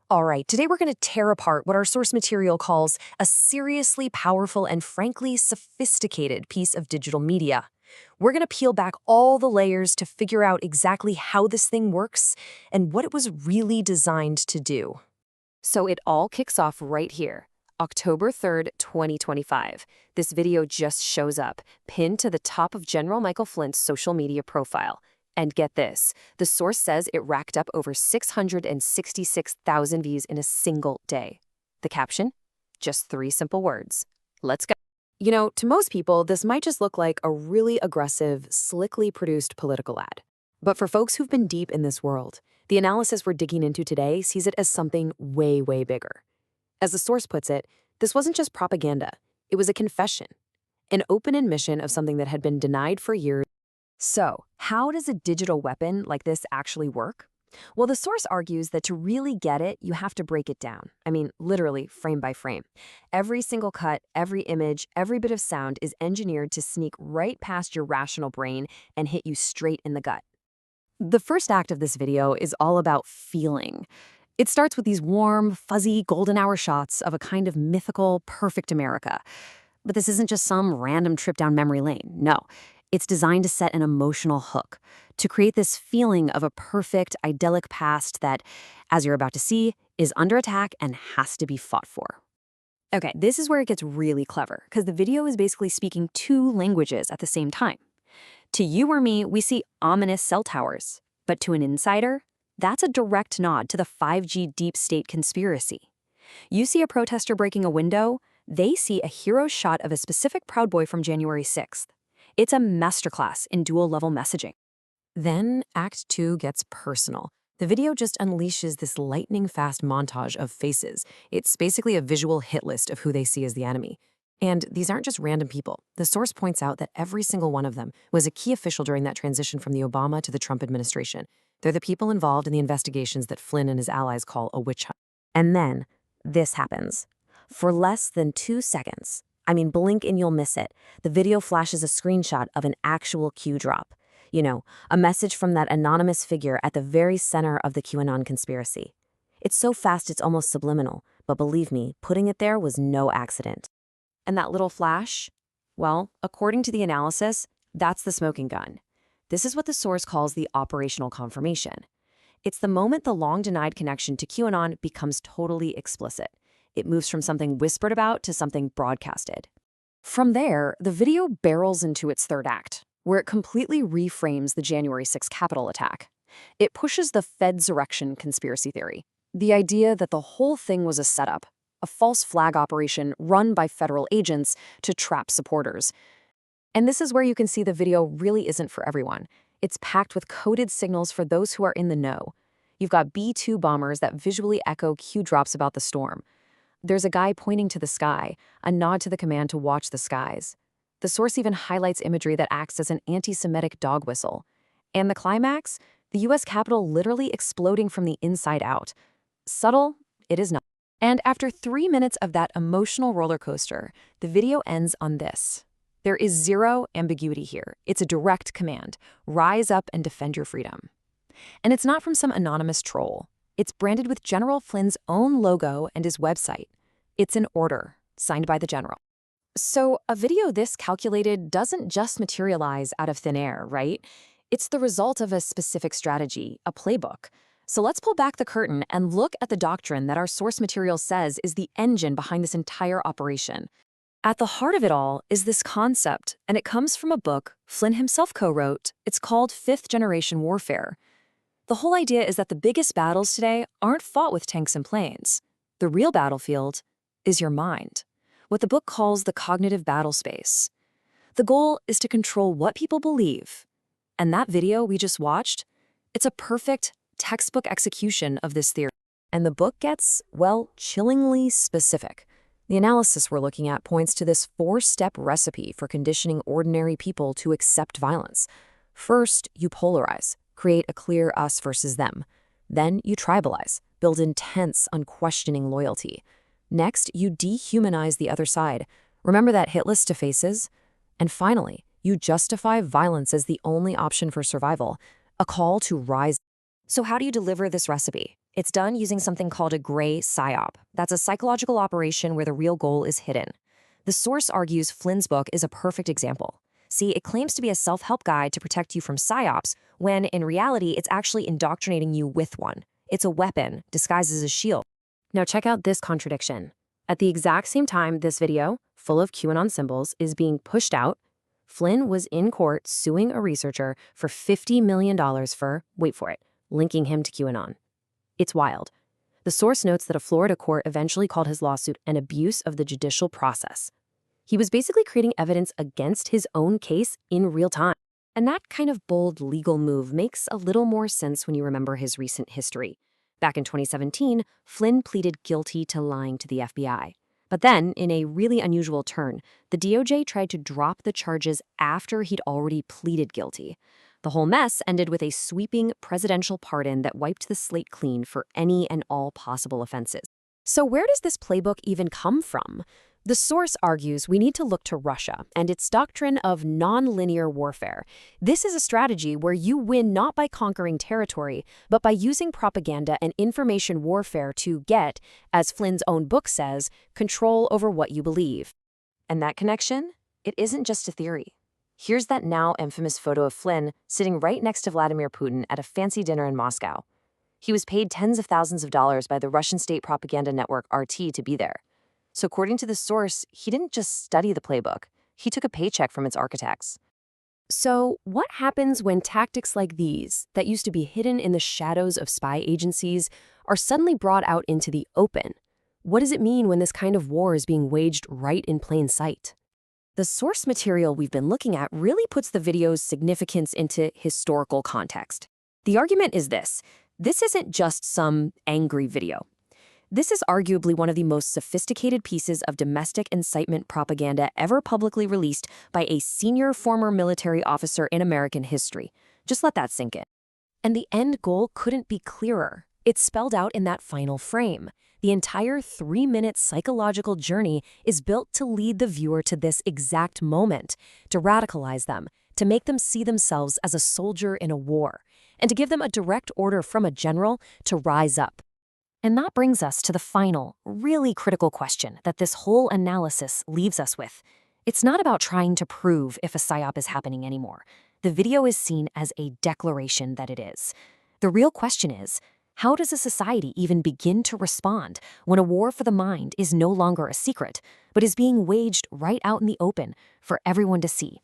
All right, today we're going to tear apart what our source material calls a seriously powerful and frankly sophisticated piece of digital media. We're going to peel back all the layers to figure out exactly how this thing works and what it was really designed to do. So it all kicks off right here, October 3rd, 2025. This video just shows up, pinned to the top of General Michael Flynn's social media profile. And get this, the source says it racked up over 666,000 views in a single day. The caption? Just 3 simple words. Let's go. You know, to most people, this might just look like a really aggressive, slickly produced political ad. But for folks who've been deep in this world, the analysis we're digging into today sees it as something way, way bigger. As the source puts it, this wasn't just propaganda. It was a confession, an open admission of something that had been denied for years. So, how does a digital weapon like this actually work? Well, the source argues that to really get it, you have to break it down. I mean, literally, frame by frame. Every single cut, every image, every bit of sound is engineered to sneak right past your rational brain and hit you straight in the gut. The first act of this video is all about feeling. It starts with these warm, fuzzy, golden hour shots of a kind of mythical, perfect America. But this isn't just some random trip down memory lane. No. It's designed to set an emotional hook, to create this feeling of a perfect, idyllic past that, as you're about to see, is under attack and has to be fought for. Okay, this is where it gets really clever, because the video is basically speaking 2 languages at the same time. To you or me, we see ominous cell towers, but to an insider, that's a direct nod to the 5G deep state conspiracy. You see a protester breaking a window, they see a hero shot of a specific Proud Boy from January 6th. It's a masterclass in dual-level messaging. Then Act 2 gets personal. The video just unleashes this lightning-fast montage of faces. It's basically a visual hit list of who they see as the enemy. And these aren't just random people. The source points out that every single one of them was a key official during that transition from the Obama to the Trump administration. They're the people involved in the investigations that Flynn and his allies call a witch hunt. And then this happens. For less than 2 seconds, I mean, blink and you'll miss it, the video flashes a screenshot of an actual Q drop. You know, a message from that anonymous figure at the very center of the QAnon conspiracy. It's so fast it's almost subliminal, but believe me, putting it there was no accident. And that little flash? Well, according to the analysis, that's the smoking gun. This is what the source calls the operational confirmation. It's the moment the long-denied connection to QAnon becomes totally explicit. It moves from something whispered about to something broadcasted. From there, the video barrels into its third act, where it completely reframes the January 6th Capitol attack. It pushes the Fedsurrection conspiracy theory, the idea that the whole thing was a setup, a false flag operation run by federal agents to trap supporters. And this is where you can see the video really isn't for everyone. It's packed with coded signals for those who are in the know. You've got B-2 bombers that visually echo Q drops about the storm. There's a guy pointing to the sky, a nod to the command to watch the skies. The source even highlights imagery that acts as an anti-Semitic dog whistle. And the climax? The U.S. Capitol literally exploding from the inside out. Subtle? It is not. And after 3 minutes of that emotional roller coaster, the video ends on this. There is zero ambiguity here. It's a direct command. Rise up and defend your freedom. And it's not from some anonymous troll. It's branded with General Flynn's own logo and his website. It's an order, signed by the general. So a video this calculated doesn't just materialize out of thin air, right? It's the result of a specific strategy, a playbook. So let's pull back the curtain and look at the doctrine that our source material says is the engine behind this entire operation. At the heart of it all is this concept, and it comes from a book Flynn himself co-wrote. It's called 5th Generation Warfare. The whole idea is that the biggest battles today aren't fought with tanks and planes. The real battlefield is your mind, what the book calls the cognitive battle space. The goal is to control what people believe. And that video we just watched, it's a perfect textbook execution of this theory. And the book gets, well, chillingly specific. The analysis we're looking at points to this 4-step recipe for conditioning ordinary people to accept violence. First, you polarize. Create a clear us versus them. Then you tribalize, build intense, unquestioning loyalty. Next, you dehumanize the other side. Remember that hit list to faces? And finally, you justify violence as the only option for survival, a call to rise. So how do you deliver this recipe? It's done using something called a gray psyop. That's a psychological operation where the real goal is hidden. The source argues Flynn's book is a perfect example. See, it claims to be a self-help guide to protect you from psyops, when in reality, it's actually indoctrinating you with one. It's a weapon disguised as a shield. Now check out this contradiction. At the exact same time this video, full of QAnon symbols, is being pushed out, Flynn was in court suing a researcher for $50 million for, wait for it, linking him to QAnon. It's wild. The source notes that a Florida court eventually called his lawsuit an abuse of the judicial process. He was basically creating evidence against his own case in real time. And that kind of bold legal move makes a little more sense when you remember his recent history. Back in 2017, Flynn pleaded guilty to lying to the FBI. But then, in a really unusual turn, the DOJ tried to drop the charges after he'd already pleaded guilty. The whole mess ended with a sweeping presidential pardon that wiped the slate clean for any and all possible offenses. So where does this playbook even come from? The source argues we need to look to Russia and its doctrine of non-linear warfare. This is a strategy where you win not by conquering territory, but by using propaganda and information warfare to get, as Flynn's own book says, control over what you believe. And that connection? It isn't just a theory. Here's that now infamous photo of Flynn sitting right next to Vladimir Putin at a fancy dinner in Moscow. He was paid tens of thousands of dollars by the Russian state propaganda network RT to be there. So according to the source, he didn't just study the playbook. He took a paycheck from its architects. So what happens when tactics like these, that used to be hidden in the shadows of spy agencies, are suddenly brought out into the open? What does it mean when this kind of war is being waged right in plain sight? The source material we've been looking at really puts the video's significance into historical context. The argument is this: this isn't just some angry video. This is arguably one of the most sophisticated pieces of domestic incitement propaganda ever publicly released by a senior former military officer in American history. Just let that sink in. And the end goal couldn't be clearer. It's spelled out in that final frame. The entire 3-minute psychological journey is built to lead the viewer to this exact moment, to radicalize them, to make them see themselves as a soldier in a war, and to give them a direct order from a general to rise up. And that brings us to the final, really critical question that this whole analysis leaves us with. It's not about trying to prove if a psyop is happening anymore. The video is seen as a declaration that it is. The real question is, how does a society even begin to respond when a war for the mind is no longer a secret, but is being waged right out in the open for everyone to see?